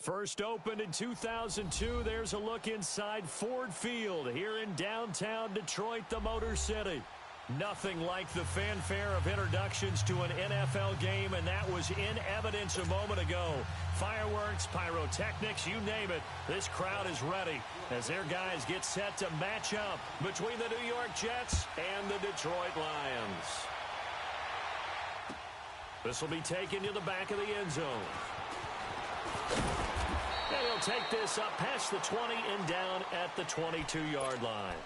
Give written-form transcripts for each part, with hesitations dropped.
First opened in 2002, there's a look inside Ford Field here in downtown Detroit, the Motor City. Nothing like the fanfare of introductions to an NFL game, and that was in evidence a moment ago. Fireworks, pyrotechnics, you name it. This crowd is ready as their guys get set to match up between the New York Jets and the Detroit Lions. This will be taken to the back of the end zone. And he'll take this up past the 20 and down at the 22-yard line.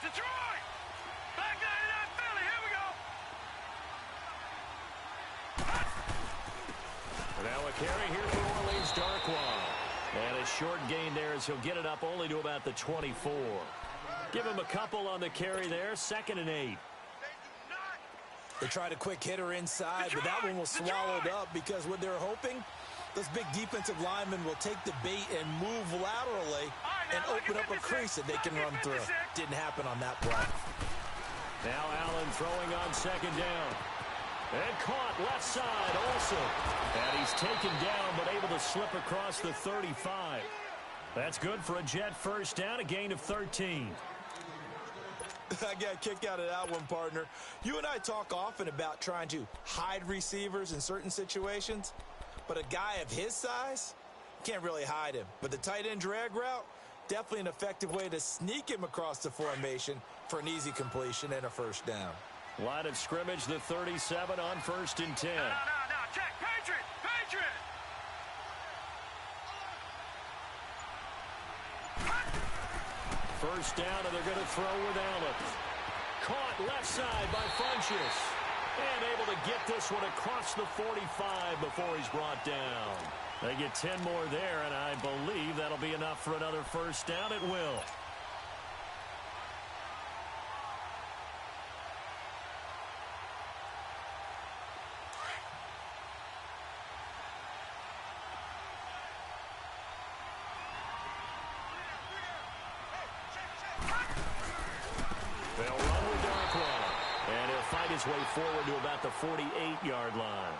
Detroit! Back 99 Philly, here we go! Now a carry here for Orleans Darkwa. And a short gain there as he'll get it up only to about the 24. Give him a couple on the carry there, 2nd and 8. They tried a quick hitter inside, but that one was swallowed up because what they're hoping, those big defensive linemen will take the bait and move laterally and open up a crease that they can run through. Didn't happen on that play. Now Allen throwing on 2nd down. And caught left side also. And he's taken down but able to slip across the 35. That's good for a Jet first down, a gain of 13. I got a kick out of that one, partner. You and I talk often about trying to hide receivers in certain situations, but a guy of his size can't really hide him. But the tight end drag route, definitely an effective way to sneak him across the formation for an easy completion and a first down. Line of scrimmage, the 37 on 1st and 10. No, check, Patriot! First down, and they're going to throw with Allen. Caught left side by Funchess. And able to get this one across the 45 before he's brought down. They get 10 more there, and I believe that'll be enough for another first down. It will. They'll run with Darkwa. And he'll fight his way forward to about the 48-yard line.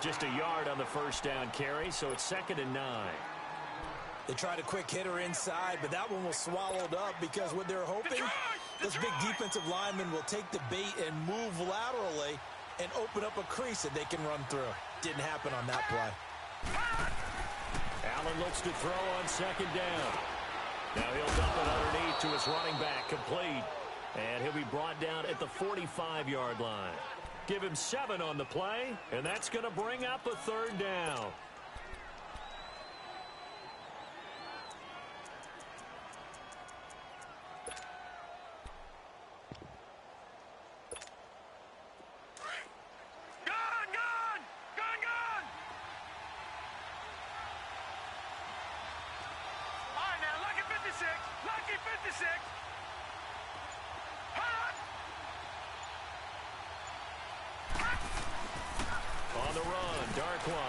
Just a yard on the first down carry, so it's 2nd and 9. They tried a quick hitter inside, but that one was swallowed up because what they're hoping, this big defensive lineman will take the bait and move laterally and open up a crease that they can run through. Didn't happen on that play. Allen looks to throw on 2nd down. Now he'll dump it underneath to his running back, complete. And he'll be brought down at the 45-yard line. Give him 7 on the play, and that's going to bring up a 3rd down. Gone! All right, now, lucky 56. On the run, Darkwa.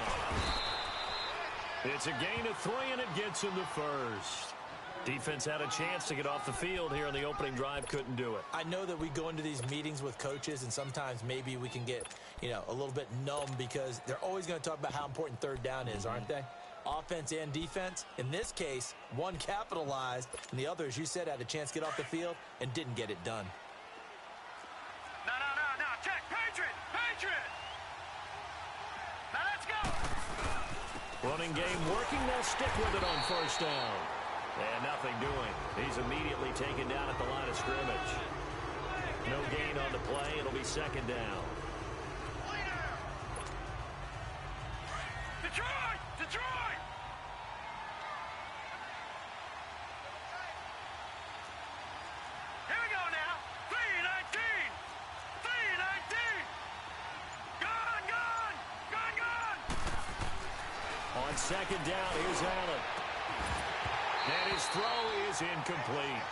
It's a gain of 3, and it gets him the first. Defense had a chance to get off the field here in the opening drive, couldn't do it. I know that we go into these meetings with coaches, and sometimes maybe we can get, a little bit numb because they're always going to talk about how important 3rd down is, aren't they? Offense and defense. In this case, one capitalized, and the other, as you said, had a chance to get off the field and didn't get it done. No, check, Patriot! Now let's go! Running game working, they'll stick with it on first down. And nothing doing. He's immediately taken down at the line of scrimmage. No gain on the play, it'll be 2nd down. Detroit! Here we go now. 3-19! Gone! On 2nd down, here's Allen. And his throw is incomplete.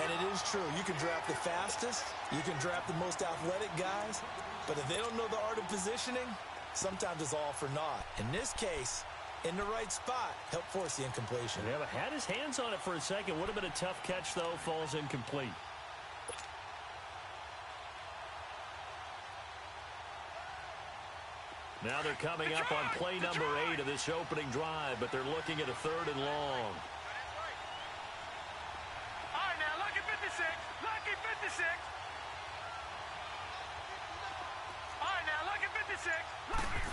And it is true. You can draft the fastest. You can draft the most athletic guys. But if they don't know the art of positioning, sometimes it's all for naught. In this case, in the right spot, helped force the incompletion. Yeah, but had his hands on it for a second. Would have been a tough catch, though. Falls incomplete. Now they're coming up on play number 8 of this opening drive, but they're looking at a 3rd and long. All right, now, lucky 56. Lucky 56. All right, now, lucky 56. Lucky.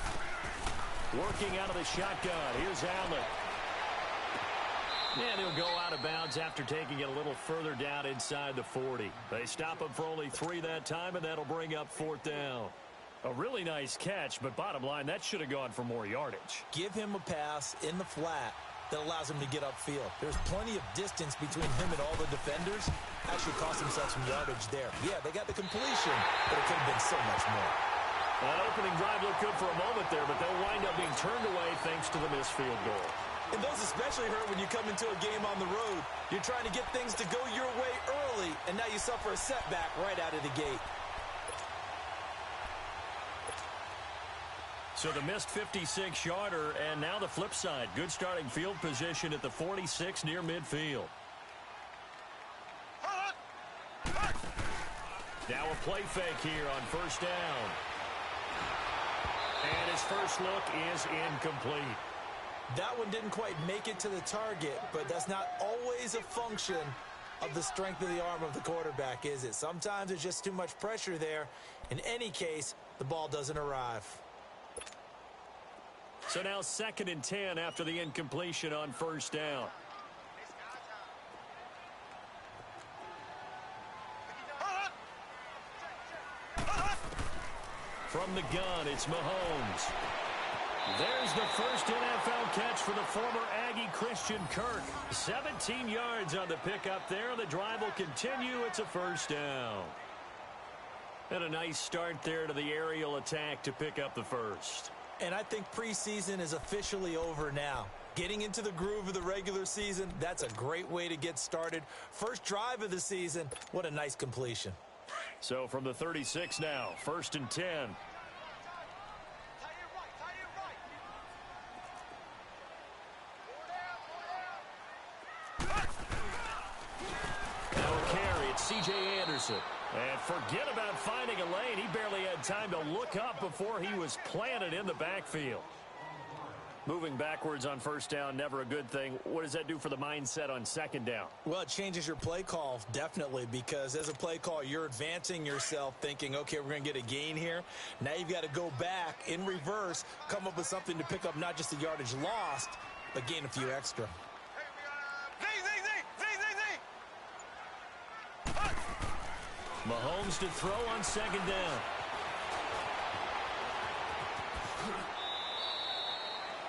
Working out of the shotgun. Here's Allen. And he'll go out of bounds after taking it a little further down inside the 40. They stop him for only 3 that time, and that'll bring up 4th down. A really nice catch, but bottom line, that should have gone for more yardage. Give him a pass in the flat that allows him to get upfield. There's plenty of distance between him and all the defenders. Actually cost himself some yardage there. Yeah, they got the completion, but it could have been so much more. That opening drive looked good for a moment there, but they'll wind up being turned away thanks to the missed field goal. And those especially hurt when you come into a game on the road. You're trying to get things to go your way early, and now you suffer a setback right out of the gate. So the missed 56-yarder, and now the flip side. Good starting field position at the 46 near midfield. Now a play fake here on 1st down. And his first look is incomplete. That one didn't quite make it to the target, but that's not always a function of the strength of the arm of the quarterback, is it? Sometimes there's just too much pressure there. In any case, the ball doesn't arrive. So now 2nd and 10 after the incompletion on 1st down. From the gun, it's Mahomes. There's the first NFL catch for the former Aggie Christian Kirk. 17 yards on the pickup there. The drive will continue. It's a 1st down. And a nice start there to the aerial attack to pick up the first. And I think preseason is officially over now. Getting into the groove of the regular season, that's a great way to get started. First drive of the season, what a nice completion. So from the 36 now, 1st and 10. Now a carry, it's C.J. Anderson. And forget about finding a lane. He barely had time to look up before he was planted in the backfield. Moving backwards on 1st down, never a good thing. What does that do for the mindset on 2nd down? Well, it changes your play call, definitely, because as a play call, you're advancing yourself thinking, okay, we're going to get a gain here. Now you've got to go back in reverse, come up with something to pick up not just the yardage lost, but gain a few extra. Mahomes to throw on 2nd down.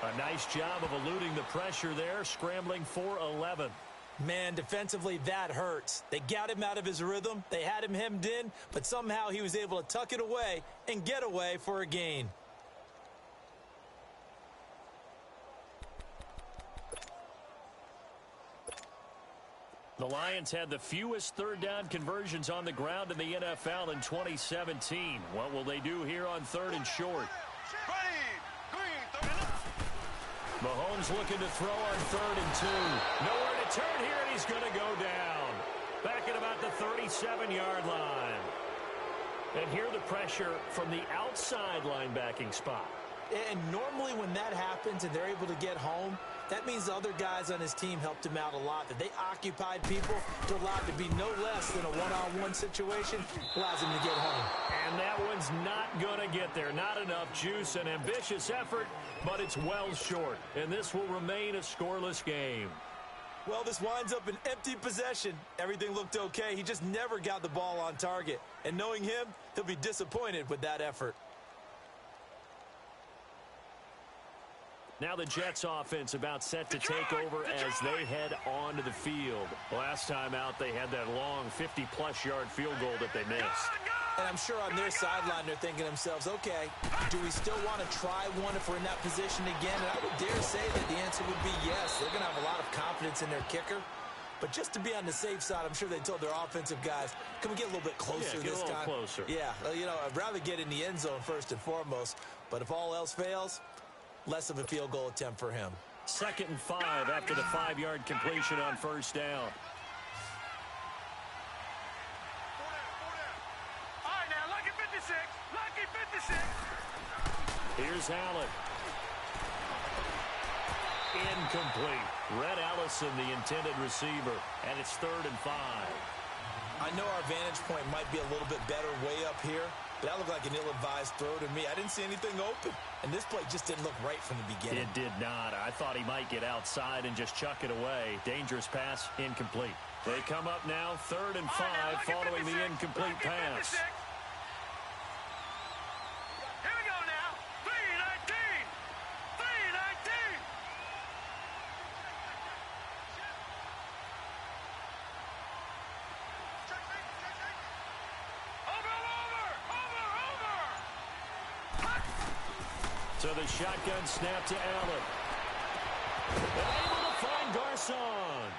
A nice job of eluding the pressure there, scrambling for 11. Man, defensively, that hurts. They got him out of his rhythm. They had him hemmed in, but somehow he was able to tuck it away and get away for a gain. The Lions had the fewest 3rd down conversions on the ground in the NFL in 2017. What will they do here on 3rd and short? Mahomes looking to throw on 3rd and 2. Nowhere to turn here, and he's going to go down. Back at about the 37-yard line. And here the pressure from the outside linebacking spot. And normally when that happens and they're able to get home, that means the other guys on his team helped him out a lot. That they occupied people to allow it to be no less than a one-on-one situation, allows him to get home. And that one's not going to get there. Not enough juice, an ambitious effort, but it's well short. And this will remain a scoreless game. Well, this winds up an empty possession. Everything looked okay. He just never got the ball on target. And knowing him, he'll be disappointed with that effort. Now the Jets offense about set to take over as they head onto the field. Last time out, they had that long 50-plus yard field goal that they missed. And I'm sure on their sideline, they're thinking to themselves, okay, do we still want to try one if we're in that position again? And I would dare say that the answer would be yes. They're going to have a lot of confidence in their kicker. But just to be on the safe side, I'm sure they told their offensive guys, can we get a little bit closer this time? Closer. Yeah, well, you know, I'd rather get in the end zone first and foremost. But if all else fails, less of a field goal attempt for him. 2nd and 5 after the 5-yard completion on first down. All right, now, lucky 56. Lucky 56. Here's Allen. Incomplete. Red Ellison, the intended receiver, and it's 3rd and 5. I know our vantage point might be a little bit better way up here, but that looked like an ill-advised throw to me. I didn't see anything open, and this play just didn't look right from the beginning. It did not. I thought he might get outside and just chuck it away. Dangerous pass, incomplete. They come up now, 3rd and 5, following the incomplete pass. Here we go now. 3-19. 3-19. So the shotgun snap to Allen. Able to find Garcon.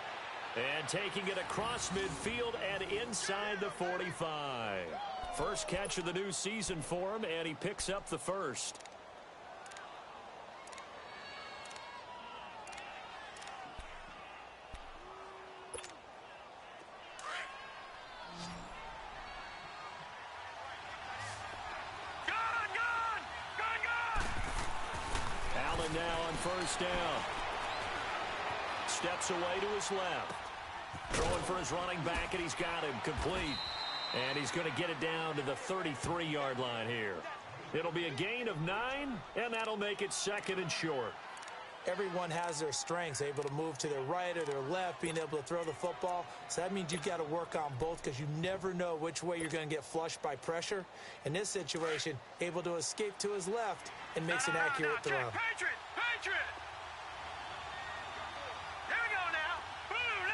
And taking it across midfield and inside the 45. First catch of the new season for him, and he picks up the first. Allen now on first down. Steps away to his left. Throwing for his running back, and he's got him complete. And he's going to get it down to the 33-yard line here. It'll be a gain of 9, and that'll make it 2nd and short. Everyone has their strengths, able to move to their right or their left, being able to throw the football. So that means you've got to work on both because you never know which way you're going to get flushed by pressure. In this situation, able to escape to his left and makes an accurate throw. Patriot! Patriot! Here we go now. Boom!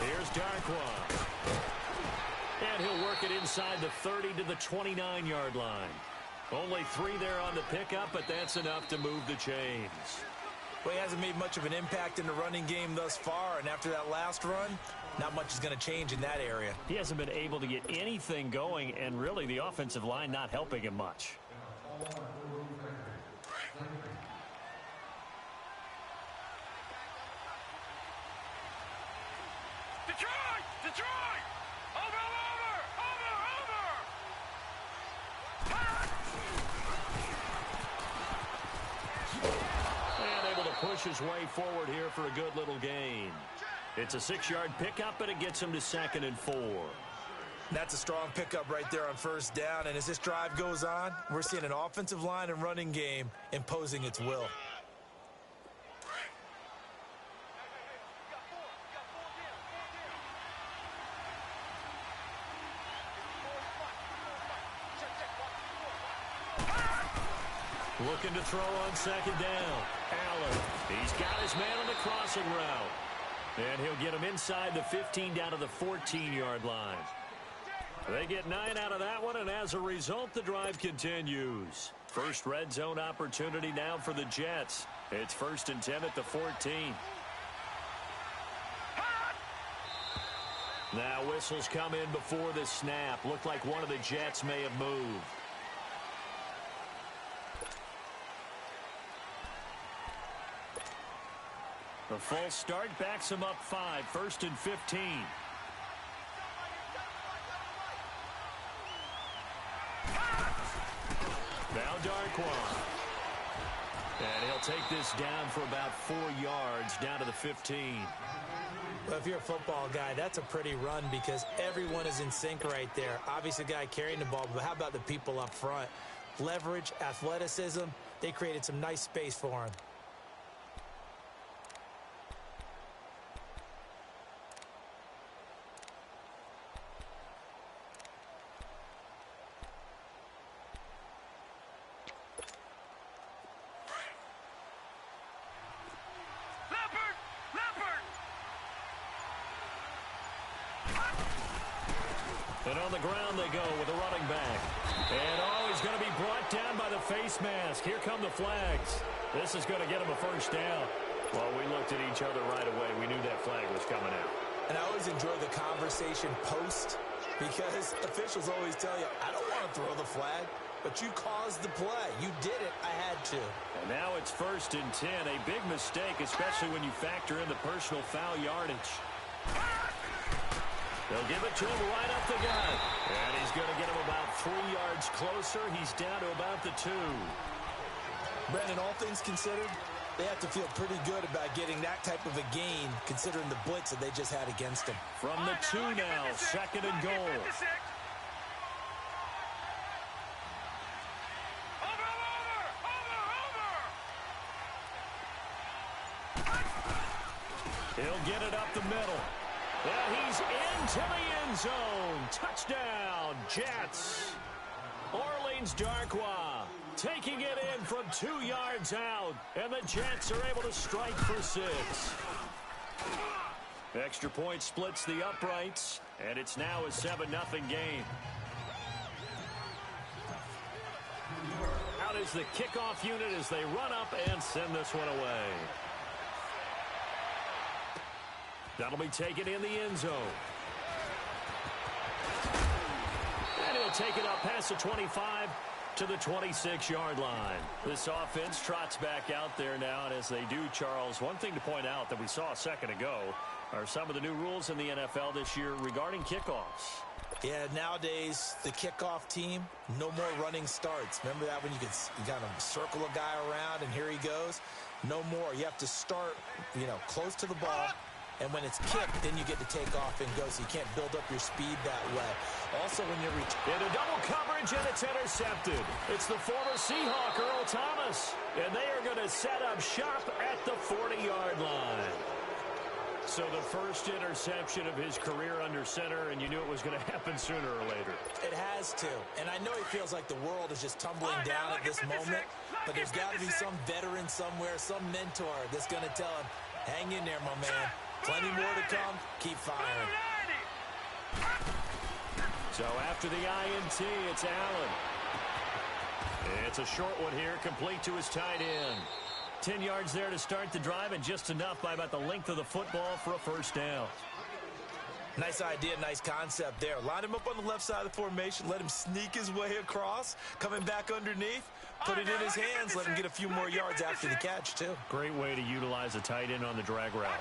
Here's Darquan. And he'll work it inside the 30 to the 29-yard line. Only 3 there on the pickup, but that's enough to move the chains. Well, he hasn't made much of an impact in the running game thus far, and after that last run, not much is going to change in that area. He hasn't been able to get anything going, and really the offensive line not helping him much. Detroit! Detroit! Over! And able to push his way forward here for a good little gain. It's a 6-yard pickup, but it gets him to 2nd and 4. That's a strong pickup right there on first down, and as this drive goes on, we're seeing an offensive line and running game imposing its will. Looking to throw on 2nd down. Allen, he's got his man on the crossing route. And he'll get him inside the 15 down to the 14-yard line. They get 9 out of that one, and as a result, the drive continues. First red zone opportunity now for the Jets. It's 1st and 10 at the 14. Now whistles come in before the snap. Looked like one of the Jets may have moved. The full start backs him up 5, 1st and 15. Now Darquan. And he'll take this down for about 4 yards down to the 15. Well, if you're a football guy, that's a pretty run because everyone is in sync right there. Obviously, the guy carrying the ball, but how about the people up front? Leverage, athleticism, they created some nice space for him. And on the ground they go with a running back. And he's going to be brought down by the face mask. Here come the flags. This is going to get him a first down. Well, we looked at each other right away. We knew that flag was coming out. And I always enjoy the conversation post because officials always tell you, I don't want to throw the flag, but you caused the play. You did it. I had to. And now it's 1st and 10. A big mistake, especially when you factor in the personal foul yardage. They'll give it to him right up the gut. And he's going to get him about 3 yards closer. He's down to about the 2. Brandon, all things considered, they have to feel pretty good about getting that type of a gain considering the blitz that they just had against them. From the 2 now, 2nd and goal. He'll get it up the middle. And he's into the end zone. Touchdown, Jets. Orleans Darkwa taking it in from 2 yards out. And the Jets are able to strike for 6. Extra point splits the uprights. And it's now a 7-0 game. Out is the kickoff unit as they run up and send this one away. That'll be taken in the end zone. And he'll take it up past the 25 to the 26-yard line. This offense trots back out there now, and as they do, Charles, one thing to point out that we saw a second ago are some of the new rules in the NFL this year regarding kickoffs. Yeah, nowadays, the kickoff team, no more running starts. Remember that when you kind of circle a guy around and here he goes? No more. You have to start, close to the ball. And when it's kicked, then you get to take off and go, so you can't build up your speed that way. Also, when you're into double coverage, and it's intercepted. It's the former Seahawk, Earl Thomas. And they are going to set up shop at the 40-yard line. So the first interception of his career under center, and you knew it was going to happen sooner or later. It has to. And I know he feels like the world is just tumbling down at this moment, but there's got to be some veteran somewhere, some mentor that's going to tell him, hang in there, my man. Plenty more to come. Keep firing. So after the INT, it's Allen. It's a short one here, complete to his tight end. 10 yards there to start the drive, and just enough by about the length of the football for a first down. Nice idea, nice concept there. Line him up on the left side of the formation, let him sneak his way across, coming back underneath, put it in his hands, let him get a few more yards after the catch, too. Great way to utilize a tight end on the drag route.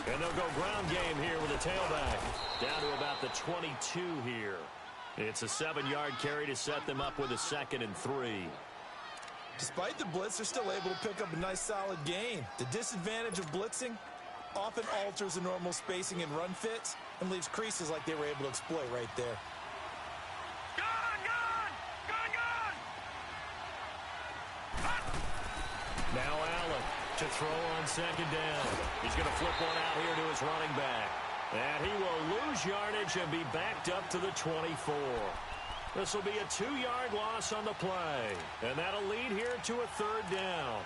And they'll go ground game here with a tailback. Down to about the 22 here. It's a 7-yard carry to set them up with a 2nd and 3. Despite the blitz, they're still able to pick up a nice solid gain. The disadvantage of blitzing often alters the normal spacing and run fits and leaves creases like they were able to exploit right there. Now Allen to throw on 2nd down. He's going to flip one out here to his running back. And he will lose yardage and be backed up to the 24. This will be a 2-yard loss on the play. And that'll lead here to a 3rd down.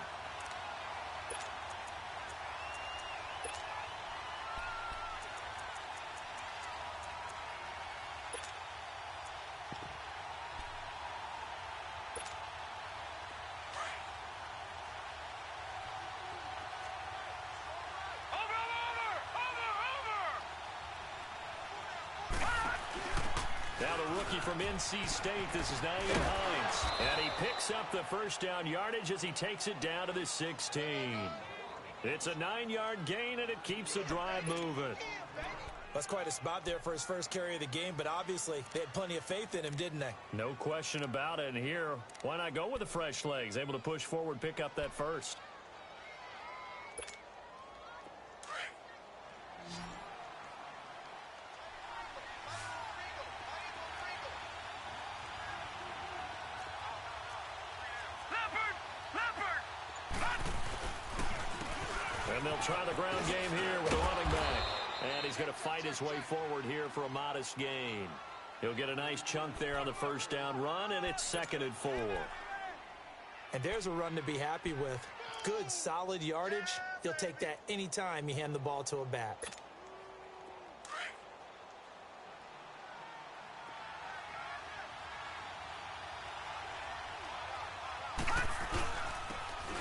Now the rookie from NC State, this is Naeem Hines. And he picks up the first down yardage as he takes it down to the 16. It's a 9-yard gain, and it keeps the drive moving. That's quite a spot there for his first carry of the game, but obviously they had plenty of faith in him, didn't they? No question about it. And here, why not go with the fresh legs? Able to push forward, pick up that first. And they'll try the ground game here with a running back. And he's going to fight his way forward here for a modest gain. He'll get a nice chunk there on the first down run, and it's 2nd and 4. And there's a run to be happy with. Good, solid yardage. You'll take that anytime you hand the ball to a back.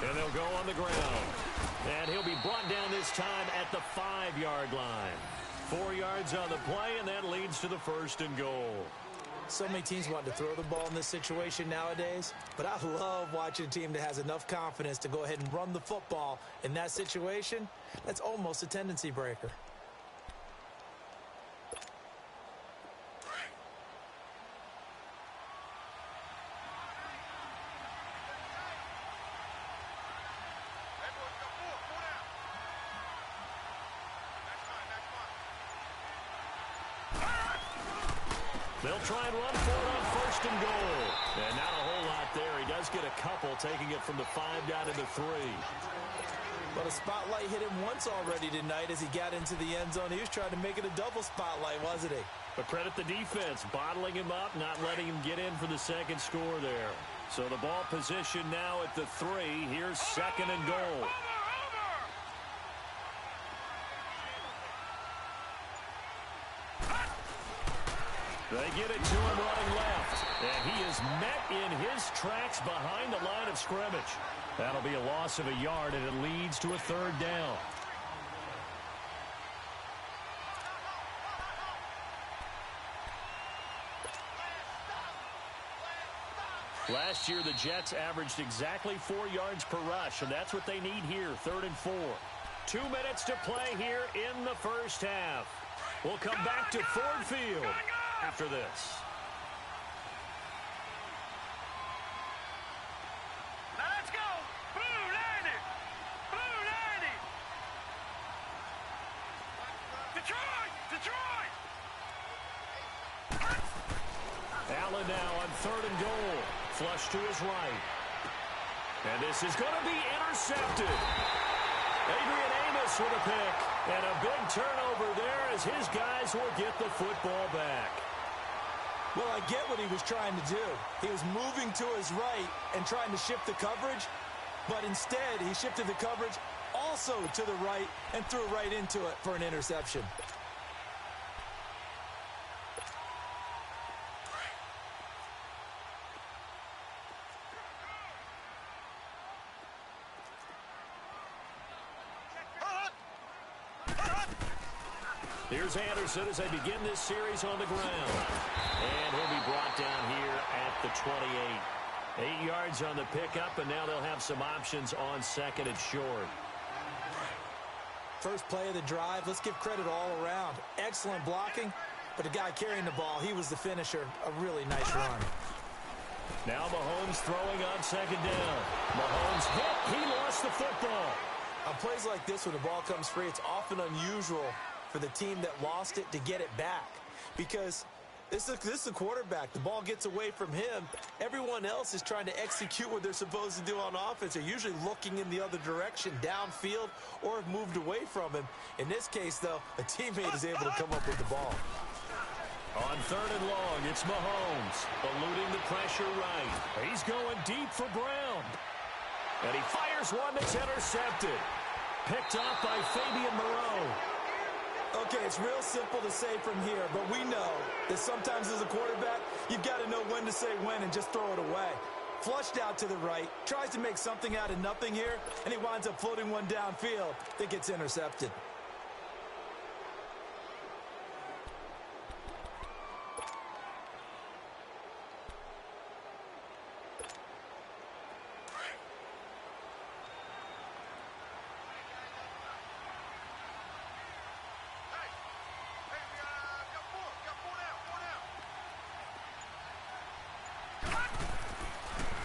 And they'll go on the ground. And he'll be brought down this time at the 5-yard line. 4 yards on the play, and that leads to the 1st and goal. So many teams want to throw the ball in this situation nowadays, but I love watching a team that has enough confidence to go ahead and run the football in that situation. That's almost a tendency breaker. They'll try and run for it on 1st and goal. And not a whole lot there. He does get a couple, taking it from the 5 down to the 3. But a spotlight hit him once already tonight as he got into the end zone. He was trying to make it a double spotlight, wasn't he? But credit the defense, bottling him up, not letting him get in for the 2nd score there. So the ball position now at the 3. Here's 2nd and goal. They get it to him running left. And he is met in his tracks behind the line of scrimmage. That'll be a loss of a yard, and it leads to a 3rd down. Last year, the Jets averaged exactly 4 yards per rush, and that's what they need here, 3rd and 4. 2 minutes to play here in the 1st half. We'll come back to Ford Field after this. Let's go! Blue 90! Blue 90! Detroit! Detroit! Allen now on 3rd and goal. Flush to his right. And this is going to be intercepted. Adrian Amos with a pick. And a big turnover there as his guys will get the football back. Well, I get what he was trying to do. He was moving to his right and trying to shift the coverage, but instead he shifted the coverage also to the right and threw right into it for an interception. Here's Anderson as they begin this series on the ground. And he'll be brought down here at the 28. 8 yards on the pickup, and now they'll have some options on 2nd and short. First play of the drive, let's give credit all around. Excellent blocking, but the guy carrying the ball, he was the finisher. A really nice run. Now Mahomes throwing on 2nd down. Mahomes hit. He lost the football. On plays like this, when the ball comes free, it's often unusual for the team that lost it to get it back, because this is the quarterback. The ball gets away from him. Everyone else is trying to execute what they're supposed to do on offense. They're usually looking in the other direction, downfield, or have moved away from him. In this case, though, a teammate is able to come up with the ball. On 3rd and long, it's Mahomes eluding the pressure right. He's going deep for Brown. And he fires one that's intercepted. Picked off by Fabian Moreau. Okay, it's real simple to say from here, but we know that sometimes as a quarterback, you've got to know when to say when and just throw it away. Flushed out to the right, tries to make something out of nothing here, and he winds up floating one downfield that gets intercepted.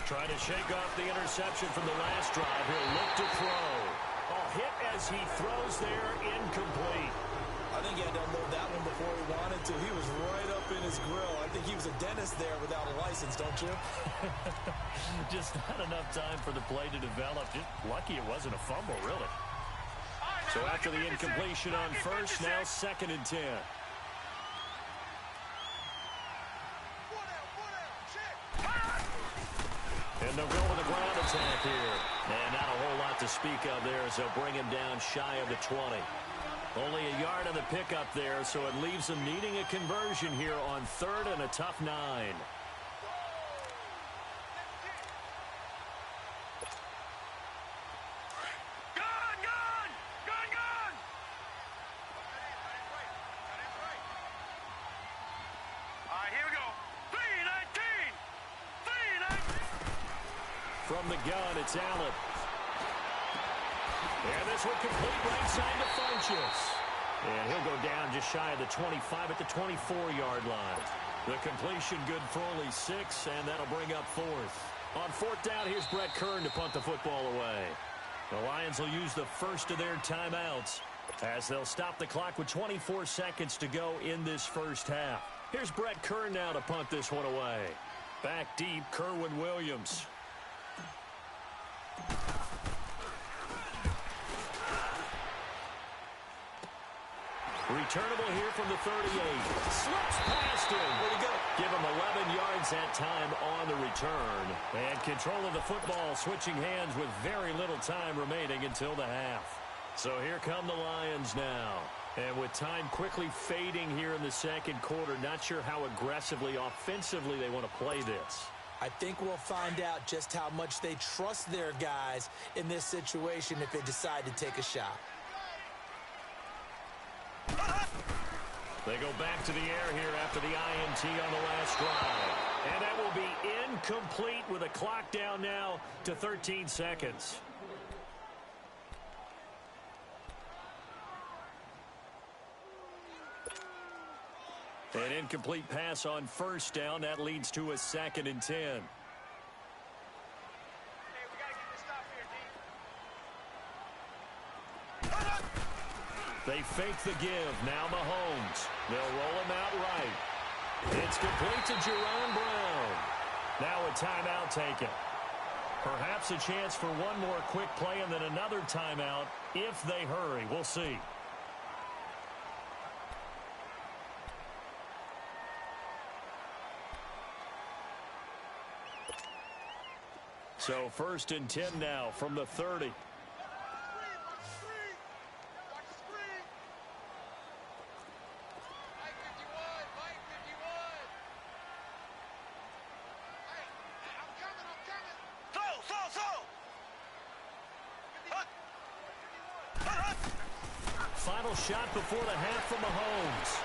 Trying to shake off the interception from the last drive. He'll look to throw. A hit as he throws there, incomplete. I think he had to unload that one before he wanted to. He was right up in his grill. I think he was a dentist there without a license, don't you? Just not enough time for the play to develop. Just lucky it wasn't a fumble, really. So after the incompletion on 1st, now 2nd and 10. And they'll go with a ground attack here. And not a whole lot to speak of there as they'll bring him down shy of the 20. Only a yard on the pickup there, so it leaves them needing a conversion here on 3rd and a tough 9. From the gun, it's Allen. And this one complete right side to Funchess. And he'll go down just shy of the 25 at the 24-yard line. The completion good for only 6, and that'll bring up 4th. On 4th down, here's Brett Kern to punt the football away. The Lions will use the first of their timeouts as they'll stop the clock with 24 seconds to go in this first half. Here's Brett Kern now to punt this one away. Back deep, Kerwin Williams. Returnable here from the 38. Slips past him. Where'd he go? Give him 11 yards that time on the return. And control of the football switching hands with very little time remaining until the half. So here come the Lions now. And with time quickly fading here in the second quarter, not sure how aggressively, offensively they want to play this. I think we'll find out just how much they trust their guys in this situation if they decide to take a shot. They go back to the air here after the INT on the last drive. And that will be incomplete with a clock down now to 13 seconds. An incomplete pass on first down. That leads to a 2nd and 10. They fake the give. Now Mahomes. They'll roll him out right. It's complete to Jerron Brown. Now a timeout taken. Perhaps a chance for one more quick play and then another timeout if they hurry. We'll see. So 1st and 10 now from the 30. Final shot before the half from Mahomes.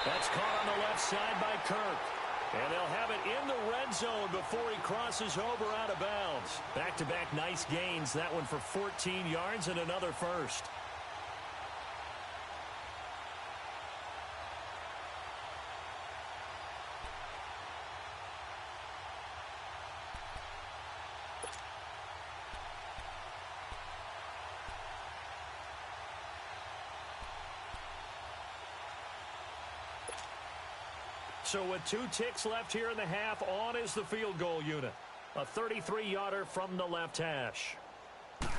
That's caught on the left side by Kirk. And they'll have it in the red zone before he crosses over out of bounds. Back-to-back nice gains. That one for 14 yards and another first. So with 2 ticks left here in the half, on is the field goal unit. A 33-yarder from the left hash. And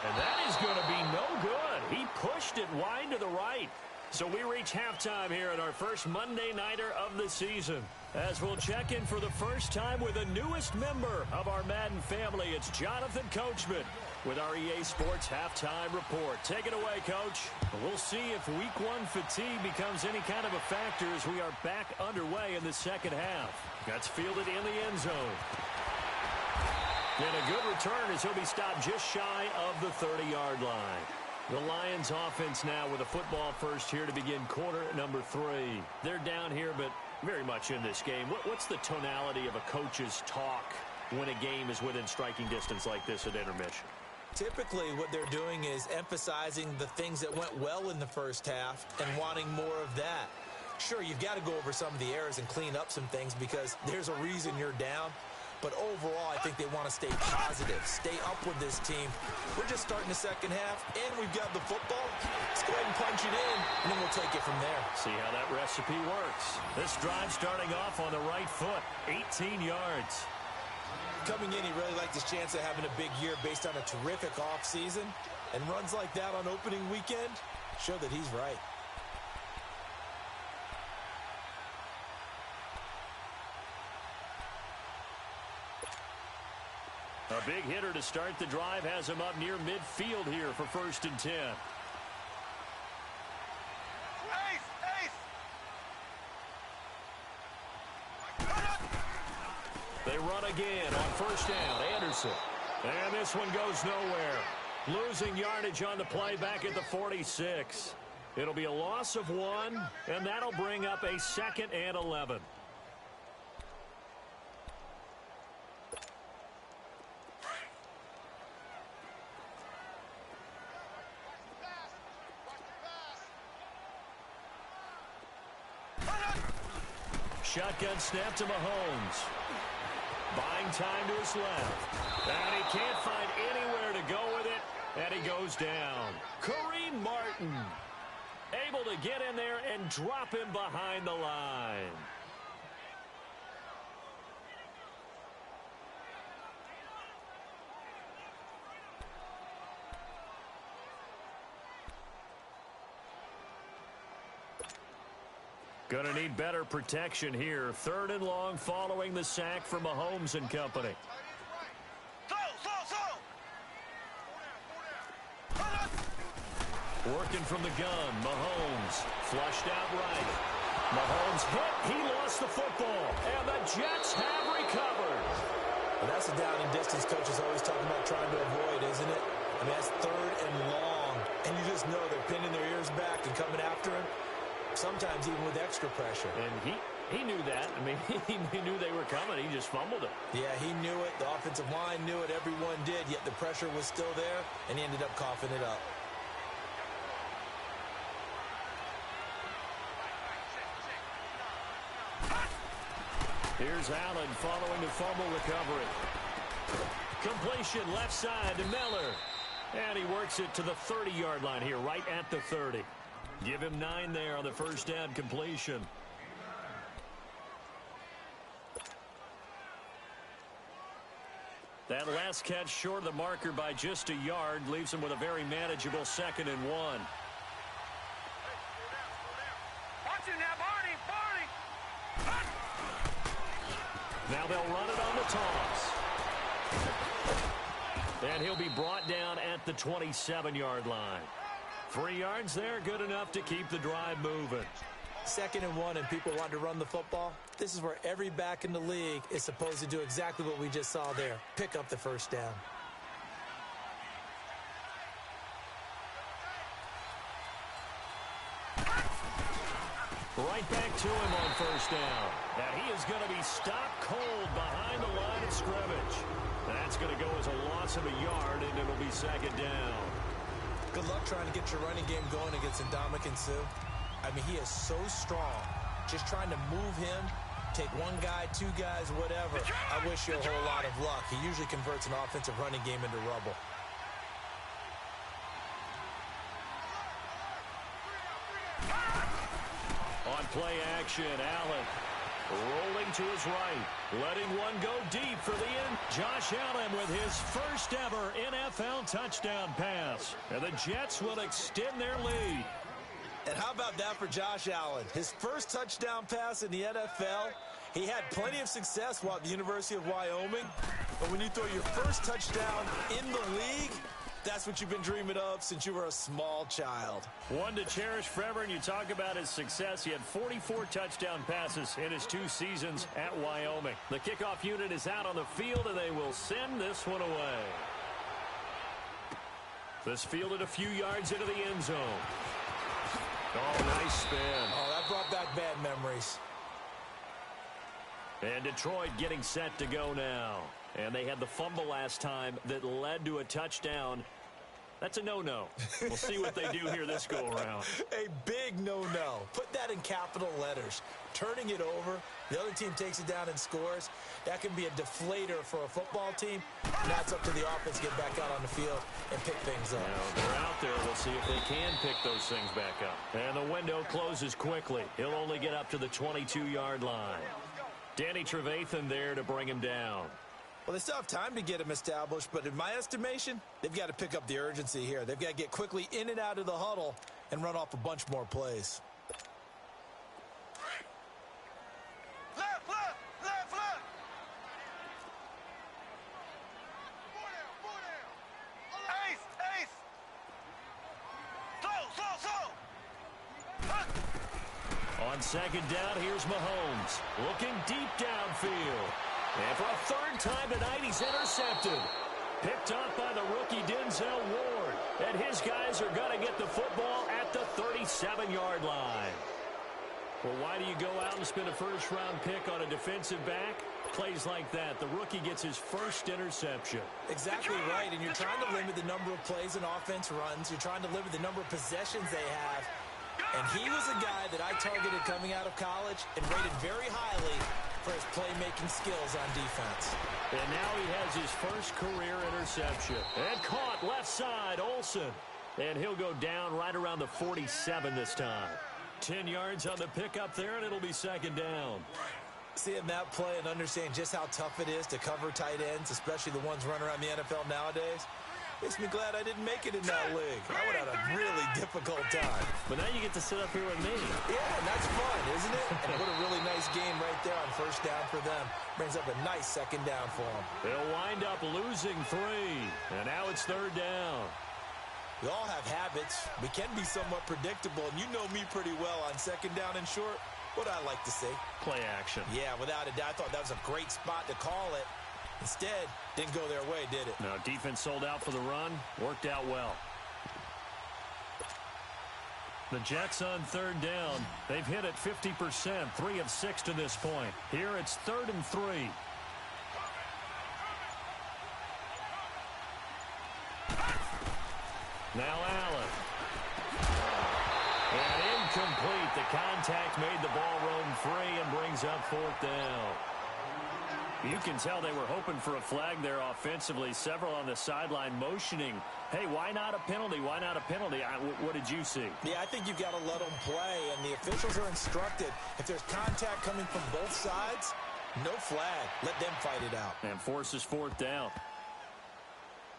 that is going to be no good. He pushed it wide to the right. So we reach halftime here in our first Monday Nighter of the season. As we'll check in for the first time with the newest member of our Madden family, it's Jonathan Coachman with our EA Sports Halftime Report. Take it away, Coach. We'll see if Week 1 fatigue becomes any kind of a factor as we are back underway in the second half. That's fielded in the end zone. And a good return as he'll be stopped just shy of the 30-yard line. The Lions offense now with a football first here to begin quarter number 3. They're down here, but very much in this game. What's the tonality of a coach's talk when a game is within striking distance like this at intermission? Typically, what they're doing is emphasizing the things that went well in the first half and wanting more of that. Sure, you've got to go over some of the errors and clean up some things because there's a reason you're down. But overall, I think they want to stay positive, stay up with this team. We're just starting the second half, and we've got the football. Let's go ahead and punch it in, and then we'll take it from there. See how that recipe works. This drive starting off on the right foot, 18 yards. Coming in, he really liked his chance of having a big year based on a terrific offseason. And runs like that on opening weekend show that he's right. A big hitter to start the drive has him up near midfield here for 1st and 10. They run again on 1st down. Anderson. And this one goes nowhere. Losing yardage on the play back at the 46. It'll be a loss of 1, and that'll bring up a 2nd and 11. Shotgun snap to Mahomes. Buying time to his left. And he can't find anywhere to go with it. And he goes down. Kareem Martin able to get in there and drop him behind the line. Going to need better protection here. 3rd and long following the sack from Mahomes and company. Working from the gun, Mahomes flushed out right. Mahomes hit, he lost the football, and the Jets have recovered. Well, that's a down and distance coaches always talking about trying to avoid, isn't it? I mean, that's 3rd and long, and you just know they're pinning their ears back and coming after him, sometimes even with extra pressure. And he knew that. I mean, he knew they were coming. He just fumbled it. Yeah, he knew it. The offensive line knew it. Everyone did, yet the pressure was still there, and he ended up coughing it up. Here's Allen following the fumble recovery. Completion left side to Miller. And he works it to the 30-yard line here, right at the 30. Give him 9 there on the first down completion. That last catch short of the marker by just a yard leaves him with a very manageable 2nd and 1. Watch it now, Barney. Now they'll run it on the toss. And he'll be brought down at the 27-yard line. 3 yards there, good enough to keep the drive moving. 2nd and 1, and people want to run the football. This is where every back in the league is supposed to do exactly what we just saw there. Pick up the first down. Right back to him on first down. And he is going to be stopped cold behind the line of scrimmage. That's going to go as a loss of a yard, and it'll be 2nd down. Good luck trying to get your running game going against Ndamukong Suh. I mean, he is so strong. Just trying to move him, take 1 guy, 2 guys, whatever. I wish you a whole lot of luck. He usually converts an offensive running game into rubble. On play action, Allen rolling to his right, letting one go deep for the end. Josh Allen with his first ever NFL touchdown pass. And the Jets will extend their lead. And how about that for Josh Allen? His first touchdown pass in the NFL. He had plenty of success while at the University of Wyoming. But when you throw your first touchdown in the league, that's what you've been dreaming of since you were a small child. One to cherish forever, and you talk about his success. He had 44 touchdown passes in his 2 seasons at Wyoming. The kickoff unit is out on the field, and they will send this one away. This fielded a few yards into the end zone. Oh, nice spin. Oh, that brought back bad memories. And Detroit getting set to go now. And they had the fumble last time that led to a touchdown. That's a no-no. We'll see what they do here this go-around. A big no-no. Put that in capital letters. Turning it over, the other team takes it down and scores. That can be a deflator for a football team. Now it's up to the offense to get back out on the field and pick things up. Now, they're out there. We'll see if they can pick those things back up. And the window closes quickly. He'll only get up to the 22-yard line. Danny Trevathan there to bring him down. Well, they still have time to get him established, but in my estimation, they've got to pick up the urgency here. They've got to get quickly in and out of the huddle and run off a bunch more plays. Left. Ace. Slow. On 2nd down, here's Mahomes. Looking deep downfield. And for a 3rd time tonight, he's intercepted. Picked off by the rookie Denzel Ward. And his guys are going to get the football at the 37-yard line. Well, why do you go out and spend a first-round pick on a defensive back? Plays like that. The rookie gets his first interception. Exactly right, and you're trying to limit the number of plays an offense runs. You're trying to limit the number of possessions they have. And he was a guy that I targeted coming out of college and rated very highly for his playmaking skills on defense. And now he has his first career interception. And caught left side, Olsen. And he'll go down right around the 47 this time. 10 yards on the pickup there, and it'll be second down. Seeing that play and understanding just how tough it is to cover tight ends, especially the ones running around the NFL nowadays, makes me glad I didn't make it in that league. I would have had a really difficult time. But now you get to sit up here with me. Yeah, and that's fun, isn't it? And what a really nice game right there on first down for them. Brings up a nice second down for them. They'll wind up losing 3. And now it's third down. We all have habits. We can be somewhat predictable, and you know me pretty well on second down and short. What I like to see. Play action. Yeah, without a doubt. I thought that was a great spot to call it. Instead, didn't go their way, did it? No, defense sold out for the run. Worked out well. The Jets on third down. They've hit it 50%, 3 of 6 to this point. Here it's 3rd and 3. Now Allen. And incomplete. The contact made the ball roam free and brings up 4th down. You can tell they were hoping for a flag there offensively. Several on the sideline motioning, hey, why not a penalty? Why not a penalty? What did you see? Yeah, I think you've got to let them play, and the officials are instructed. If there's contact coming from both sides, no flag. Let them fight it out. And forces 4th down.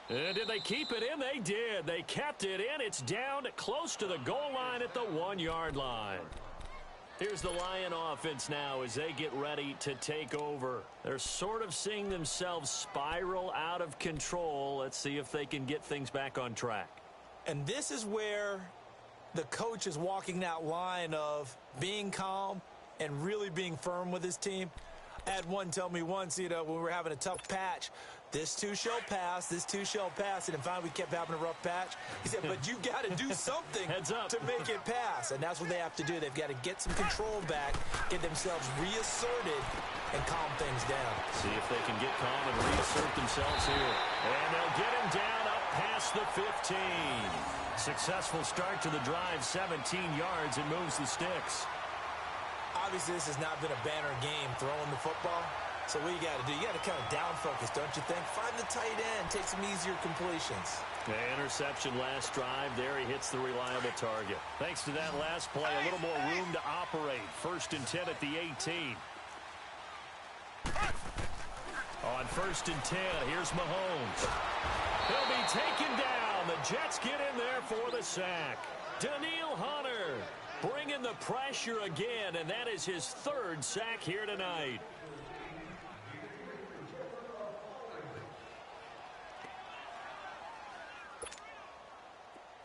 And did they keep it in? They did. They kept it in. It's down close to the goal line at the 1-yard line. Here's the Lion offense now as they get ready to take over. They're sort of seeing themselves spiral out of control. Let's see if they can get things back on track. And this is where the coach is walking that line of being calm and really being firm with his team. I had one tell me once, when we were having a tough patch, this too shall pass, this too shall pass. And finally, we kept having a rough patch. He said, but you got to do something to make it pass. And that's what they have to do. They've got to get some control back, get themselves reasserted, and calm things down. See if they can get calm and reassert themselves here. And they'll get him down up past the 15. Successful start to the drive, 17 yards, and moves the sticks. Obviously, this has not been a banner game throwing the football. So what you got to do, you got to kind of down focus, don't you think? Find the tight end, take some easier completions. The interception last drive. There he hits the reliable target. Thanks to that last play, a little more room to operate. 1st and 10 at the 18. On 1st and 10, here's Mahomes. He'll be taken down. The Jets get in there for the sack. Daniil Hunter bringing the pressure again, and that is his 3rd sack here tonight.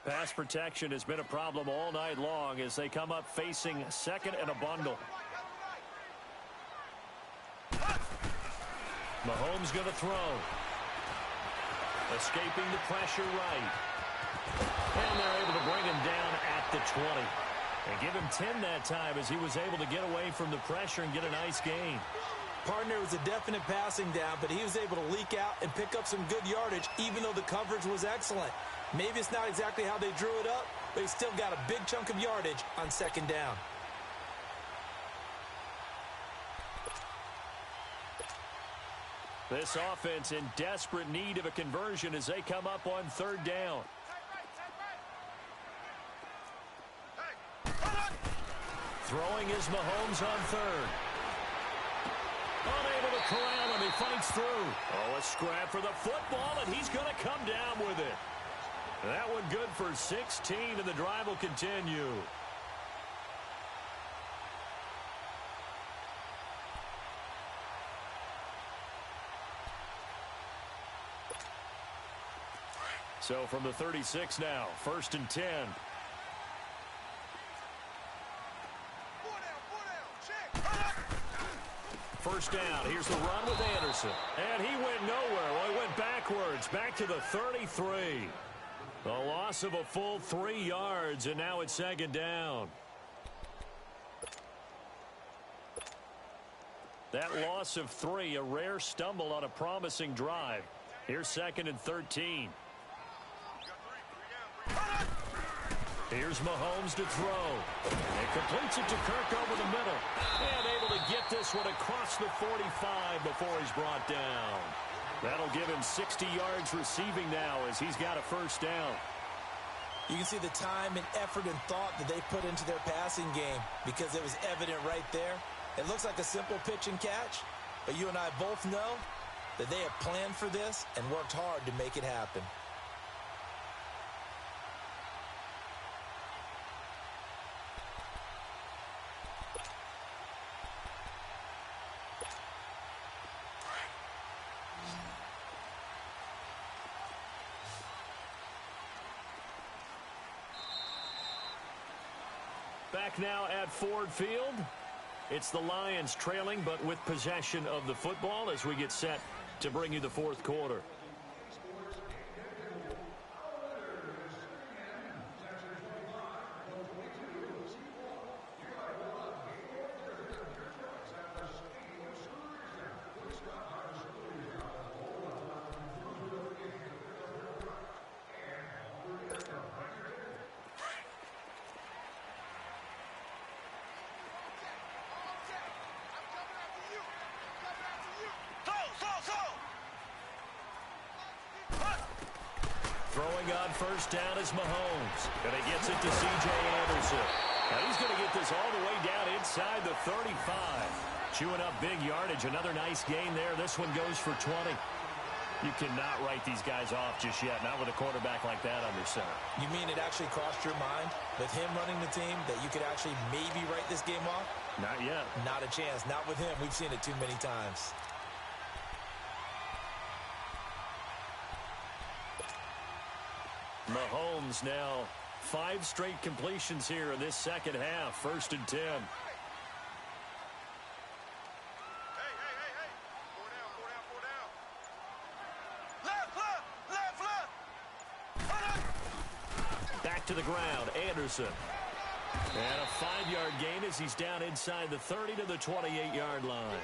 Pass protection has been a problem all night long as they come up facing 2nd and a bundle. Mahomes going to throw. Escaping the pressure right. And they're able to bring him down at the 20. And give him 10 that time as he was able to get away from the pressure and get a nice gain. Partner, was a definite passing down, but he was able to leak out and pick up some good yardage, even though the coverage was excellent. Maybe it's not exactly how they drew it up, but he still got a big chunk of yardage on 2nd down. This offense in desperate need of a conversion as they come up on 3rd down. Throwing is Mahomes on 3rd. Unable to corral him. He fights through. Oh, a scrap for the football, and he's going to come down with it. That one good for 16, and the drive will continue. So from the 36 now, 1st and 10. First down. Here's the run with Anderson. And he went nowhere. Well, he went backwards. Back to the 33. A loss of a full 3 yards, and now it's 2nd down. That loss of 3, a rare stumble on a promising drive. Here's 2nd and 13. Here's Mahomes to throw. And completes it to Kirk over the middle. And able to get this one across the 45 before he's brought down. That'll give him 60 yards receiving now as he's got a first down. You can see the time and effort and thought that they put into their passing game because it was evident right there. It looks like a simple pitch and catch, but you and I both know that they have planned for this and worked hard to make it happen. Back now at Ford Field. It's the Lions trailing, but with possession of the football as we get set to bring you the fourth quarter. Throwing on first down is Mahomes. And he gets it to C.J. Anderson. Now he's going to get this all the way down inside the 35. Chewing up big yardage. Another nice gain there. This one goes for 20. You cannot write these guys off just yet. Not with a quarterback like that under center. You mean it actually crossed your mind with him running the team that you could actually maybe write this game off? Not yet. Not a chance. Not with him. We've seen it too many times. Mahomes now 5 straight completions here in this second half. 1st and 10. Hey. Left. Back to the ground, Anderson. And a 5-yard gain as he's down inside the 30 to the 28-yard line.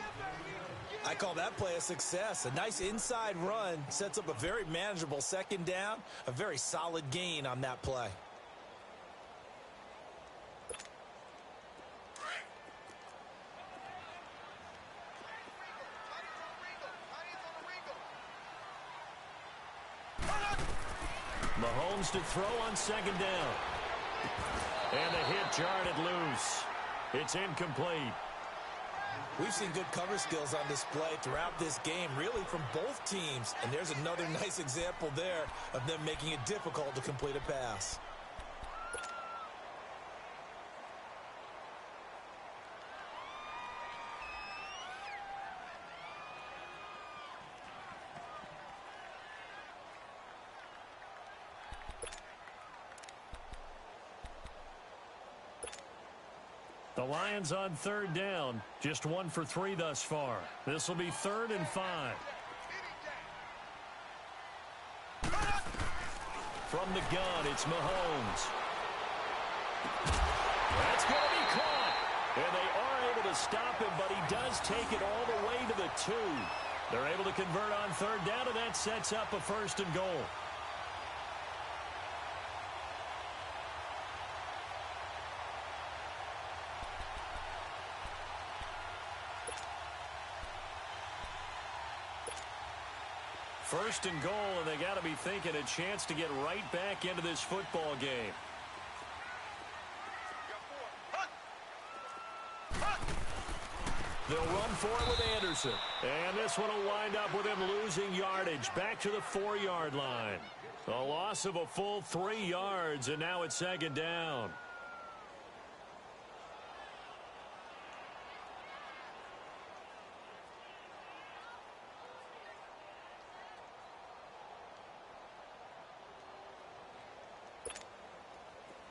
I call that play a success. A nice inside run sets up a very manageable second down. A very solid gain on that play. Mahomes to throw on second down. And the hit jarred it loose. It's incomplete. We've seen good cover skills on display throughout this game, really from both teams. And there's another nice example there of them making it difficult to complete a pass. The Lions on third down. Just 1 for 3 thus far. This will be 3rd and 5. From the gun, it's Mahomes. That's going to be caught. And they are able to stop him, but he does take it all the way to the 2. They're able to convert on third down, and that sets up a 1st and goal. First and goal, and they got to be thinking a chance to get right back into this football game. They'll run for it with Anderson. And this one will wind up with him losing yardage back to the 4-yard line. A loss of a full 3 yards, and now it's second down.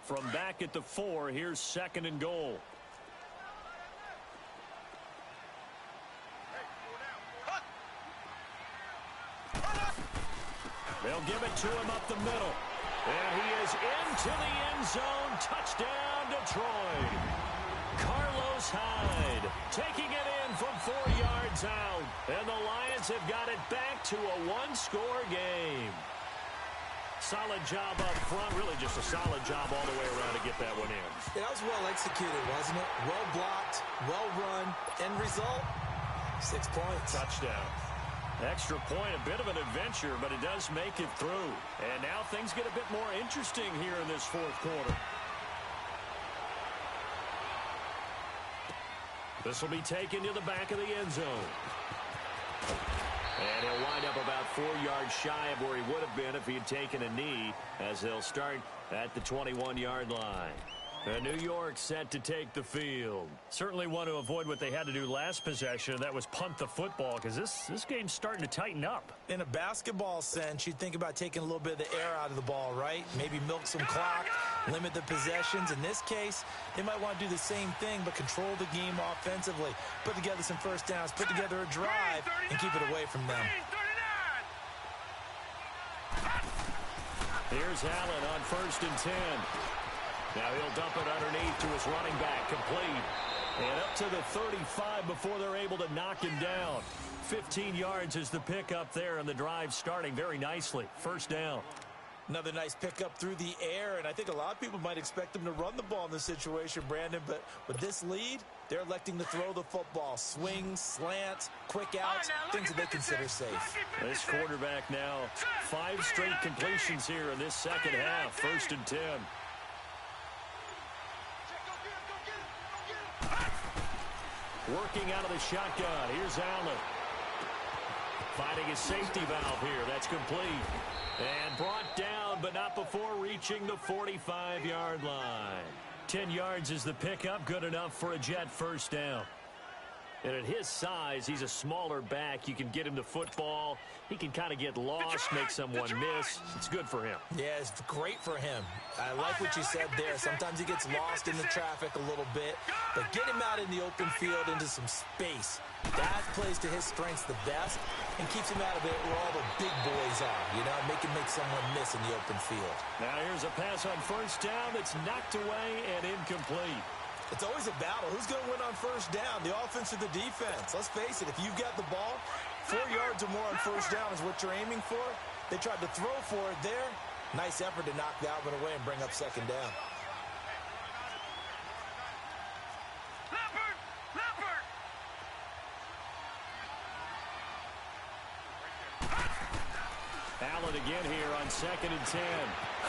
From back at the 4, here's 2nd and goal. They'll give it to him up the middle. And he is into the end zone. Touchdown, Detroit. Carlos Hyde taking it in from 4 yards out. And the Lions have got it back to a 1-score game. Solid job up front. Really just a solid job all the way around to get that one in. Yeah, that was well executed, wasn't it? Well blocked, well run. End result, 6 points. Touchdown. Extra point, a bit of an adventure, but it does make it through. And now things get a bit more interesting here in this fourth quarter. This will be taken to the back of the end zone. And he'll wind up about 4 yards shy of where he would have been if he had taken a knee, as they'll start at the 21-yard line. And New York set to take the field. Certainly want to avoid what they had to do last possession. That was punt the football, because this game's starting to tighten up. In a basketball sense, you think about taking a little bit of the air out of the ball, right? Maybe milk some clock, limit the possessions. In this case, they might want to do the same thing, but control the game offensively. Put together some first downs, put together a drive, and keep it away from them. Here's Allen on 1st and 10. Now he'll dump it underneath to his running back, complete. And up to the 35 before they're able to knock him down. 15 yards is the pickup there, and the drive starting very nicely. First down. Another nice pickup through the air, and I think a lot of people might expect them to run the ball in this situation, Brandon, but with this lead, they're electing to throw the football. Swings, slants, quick outs, things that they consider safe. This quarterback now 5 straight completions here in this second half. 1st and 10. Working out of the shotgun. Here's Allen. Finding his safety valve here. That's complete. And brought down, but not before reaching the 45-yard line. 10 yards is the pickup. Good enough for a Jet first down. And at his size, he's a smaller back. You can get him to football. He can kind of get lost, make someone miss. It's good for him. Yeah, it's great for him. I like what you said there. Sometimes he gets lost in the traffic a little bit, but get him out in the open field into some space. That plays to his strengths the best and keeps him out of it where all the big boys are, you know, make someone miss in the open field. Now here's a pass on first down that's knocked away and incomplete. It's always a battle. Who's going to win on first down, the offense or the defense? Let's face it, if you've got the ball, 4 yards or more on first down is what you're aiming for. They tried to throw for it there. Nice effort to knock that one away and bring up second down. Allen again here on 2nd and 10.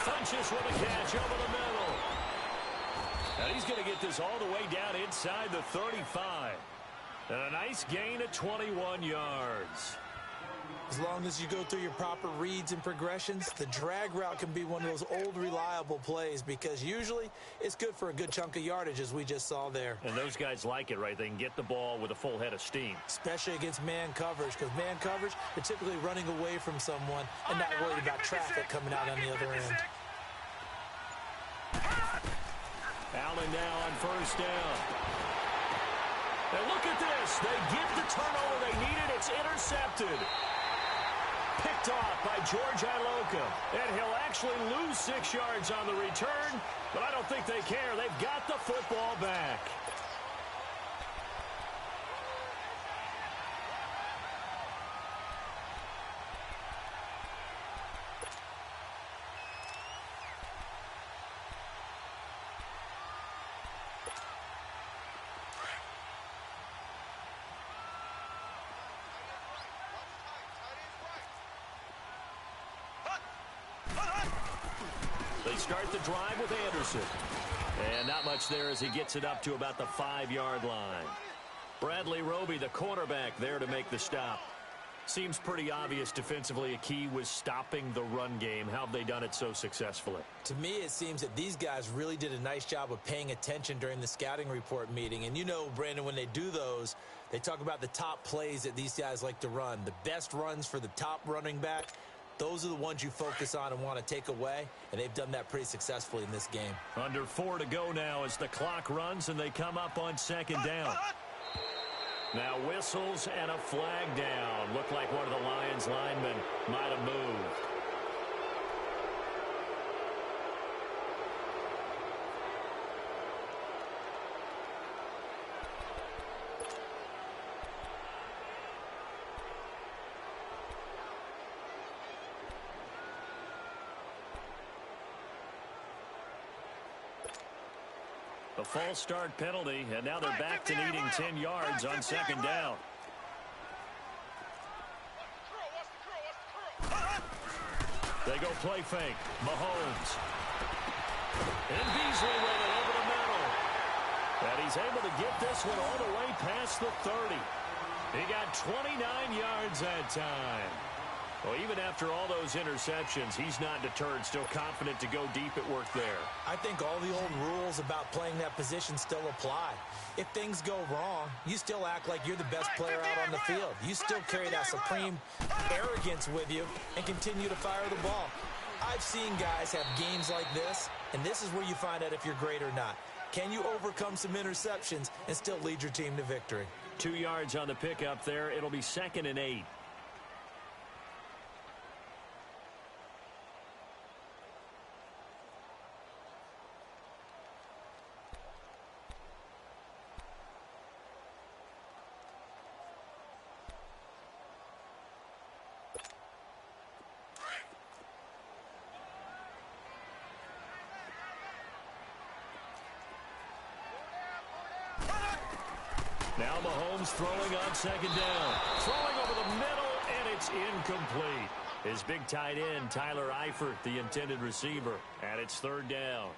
Funches with a catch over the middle. And he's going to get this all the way down inside the 35. And a nice gain of 21 yards. As long as you go through your proper reads and progressions, the drag route can be one of those old reliable plays because usually it's good for a good chunk of yardage, as we just saw there. And those guys like it, right? They can get the ball with a full head of steam. Especially against man coverage, because man coverage, they're typically running away from someone and not worried about traffic coming out on the other end. Allen now on first down. And look at this. They get the turnover they needed. It's intercepted. Picked off by George Iloka. And he'll actually lose 6 yards on the return, but I don't think they care. They've got the football back. They start the drive with Anderson. And not much there as he gets it up to about the 5-yard line. Bradley Roby, the quarterback, there to make the stop. Seems pretty obvious defensively a key was stopping the run game. How have they done it so successfully? To me, it seems that these guys really did a nice job of paying attention during the scouting report meeting. And you know, Brandon, when they do those, they talk about the top plays that these guys like to run. The best runs for the top running back. Those are the ones you focus on and want to take away, and they've done that pretty successfully in this game. Under 4 to go now as the clock runs and they come up on second down. Now whistles and a flag down. Looked like one of the Lions linemen might have moved. A false start penalty, and now they're back to needing 10 yards on second down. They go play fake. Mahomes. And Beasley with it over the middle. And he's able to get this one all the way past the 30. He got 29 yards that time. Well, even after all those interceptions, he's not deterred, still confident to go deep at work there. I think all the old rules about playing that position still apply. If things go wrong, you still act like you're the best player out on the field. You still carry that supreme arrogance with you and continue to fire the ball. I've seen guys have games like this, and this is where you find out if you're great or not. Can you overcome some interceptions and still lead your team to victory? 2 yards on the pickup there. It'll be 2nd and 8. Now Mahomes throwing on second down. Throwing over the middle, and it's incomplete. His big tight end, Tyler Eifert, the intended receiver, and it's 3rd down.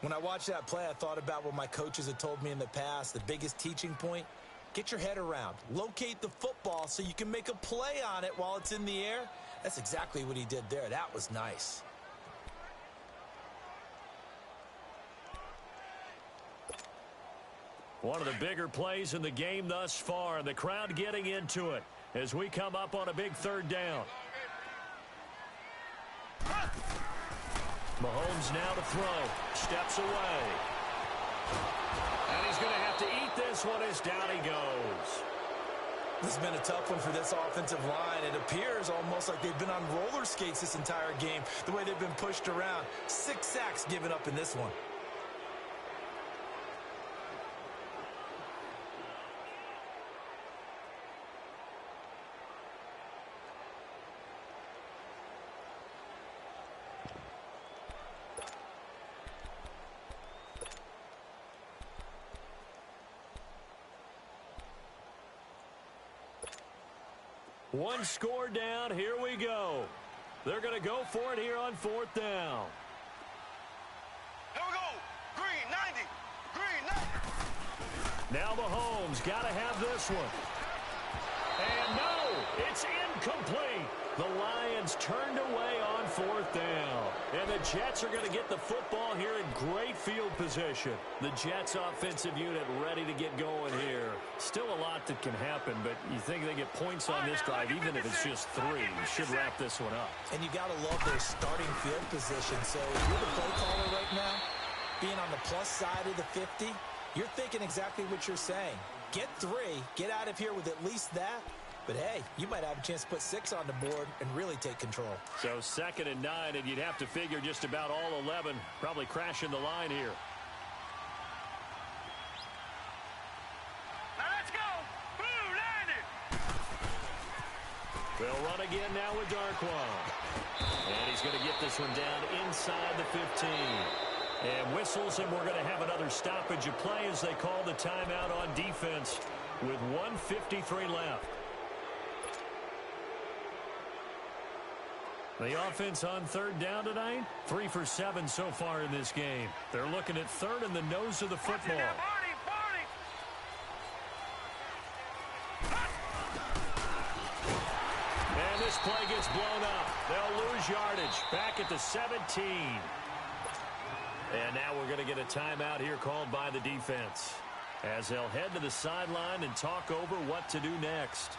When I watched that play, I thought about what my coaches had told me in the past. The biggest teaching point, get your head around. Locate the football so you can make a play on it while it's in the air. That's exactly what he did there. That was nice. One of the bigger plays in the game thus far. The crowd getting into it as we come up on a big 3rd down. Mahomes now to throw. Steps away. And he's going to have to eat this one as down he goes. This has been a tough one for this offensive line. It appears almost like they've been on roller skates this entire game, the way they've been pushed around. 6 sacks given up in this one. One score down. Here we go. They're going to go for it here on 4th down. Here we go. Green 90. Green 90. Now Mahomes got to have this one. And no, it's incomplete. The Lions turned away on 4th down. And the Jets are going to get the football here in great field position. The Jets offensive unit ready to get going here. Still a lot that can happen, but you think they get points on this drive, even if it's just 3. You should wrap this one up. And you got to love their starting field position. So if you're the play caller right now, being on the plus side of the 50, you're thinking exactly what you're saying. Get 3, get out of here with at least that. But, hey, you might have a chance to put 6 on the board and really take control. So 2nd and 9, and you'd have to figure just about all 11 probably crashing the line here. Now let's go. Blue 90. They'll run again now with Darquan. And he's going to get this one down inside the 15. And whistles, and we're going to have another stoppage of play as they call the timeout on defense with 1:53 left. The offense on 3rd down tonight, 3 for 7 so far in this game. They're looking at 3rd in the nose of the football. And this play gets blown up. They'll lose yardage back at the 17. And now we're going to get a timeout here called by the defense as they'll head to the sideline and talk over what to do next.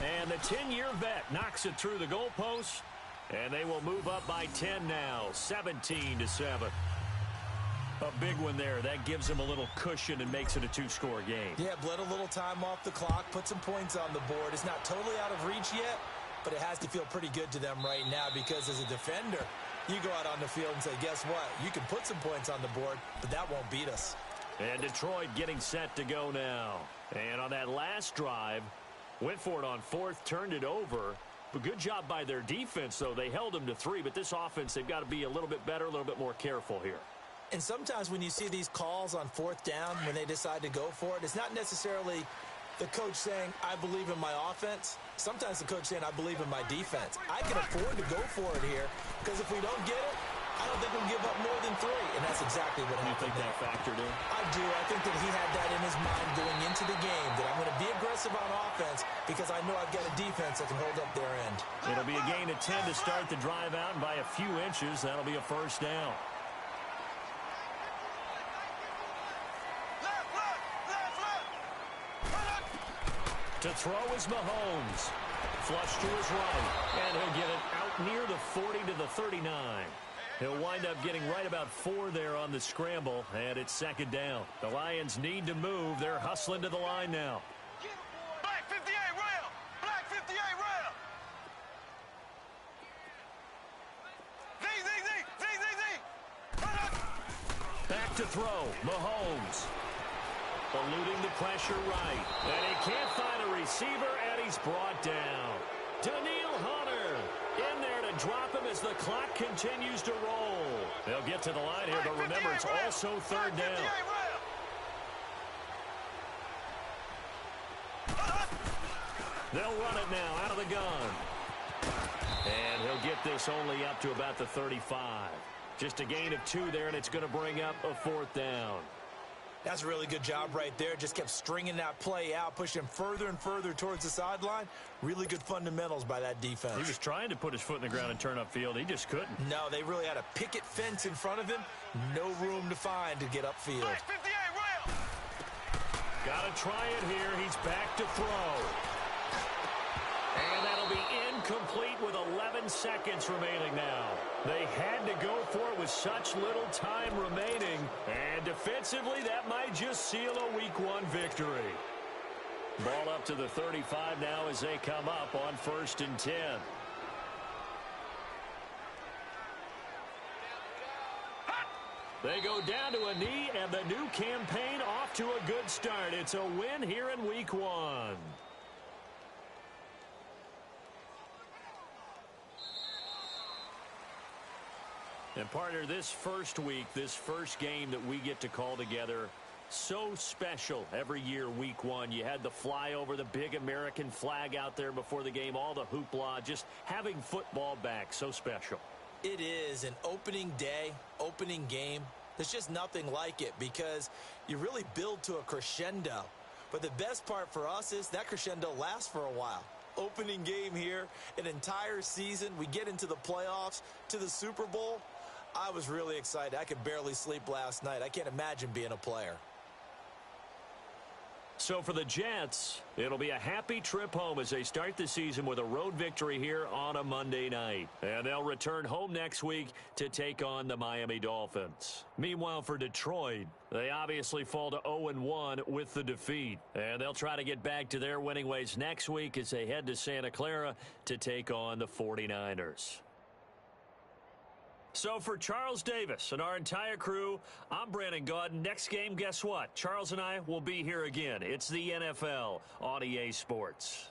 And the 10-year vet knocks it through the goalpost, and they will move up by 10 now, 17-7. A big one there. That gives them a little cushion and makes it a 2-score game. Yeah, bled a little time off the clock, put some points on the board. It's not totally out of reach yet, but it has to feel pretty good to them right now because as a defender, you go out on the field and say, guess what? You can put some points on the board, but that won't beat us. And Detroit getting set to go now. And on that last drive, went for it on 4th, turned it over, But good job by their defense, though. They held them to 3, but this offense, they've got to be a little bit better, a little bit more careful here. And sometimes when you see these calls on 4th down, when they decide to go for it, it's not necessarily the coach saying, I believe in my offense. Sometimes the coach saying, I believe in my defense. I can afford to go for it here because if we don't get it, I don't think we'll give up more than 3, and that's exactly what happened. You think that factored in? I do. I think that he had that in his mind going into the game, that I'm going to be aggressive on offense because I know I've got a defense that can hold up their end. It'll be a gain of 10 to start the drive out, and by a few inches, that'll be a first down. To throw is Mahomes. Flush to his right, and he'll get it out near the 40 to the 39. He'll wind up getting right about 4 there on the scramble, and it's 2nd down. The Lions need to move. They're hustling to the line now. Black 58 rail! Black 58 rail! Z! Back to throw. Mahomes. Eluding the pressure right. And he can't find a receiver, and he's brought down. Daniil Hunter in there to drop him as the clock continues to roll. They'll get to the line here, but remember, it's also 3rd down. They'll run it now out of the gun. And he'll get this only up to about the 35. Just a gain of 2 there, and it's going to bring up a 4th down. That's a really good job right there. Just kept stringing that play out, pushing him further and further towards the sideline. Really good fundamentals by that defense. He was trying to put his foot in the ground and turn upfield. He just couldn't. No, they really had a picket fence in front of him. No room to find to get upfield. Black 58 rail! Got to try it here. He's back to throw. And that'll be incomplete with 11 seconds remaining now. They had to go for it with such little time remaining. And defensively, that might just seal a Week 1 victory. Ball up to the 35 now as they come up on 1st and 10. They go down to a knee, and the new campaign off to a good start. It's a win here in Week 1. And partner, this first week, this first game that we get to call together, so special every year, Week 1. You had the flyover, the big American flag out there before the game, all the hoopla, just having football back, so special. It is an opening day, opening game. There's just nothing like it because you really build to a crescendo. But the best part for us is that crescendo lasts for a while. Opening game here, an entire season. We get into the playoffs, to the Super Bowl. I was really excited. I could barely sleep last night. I can't imagine being a player. So for the Jets, it'll be a happy trip home as they start the season with a road victory here on a Monday night. And they'll return home next week to take on the Miami Dolphins. Meanwhile, for Detroit, they obviously fall to 0-1 with the defeat. And they'll try to get back to their winning ways next week as they head to Santa Clara to take on the 49ers. So for Charles Davis and our entire crew, I'm Brandon Gaudin. Next game, guess what? Charles and I will be here again. It's the NFL on EA Sports.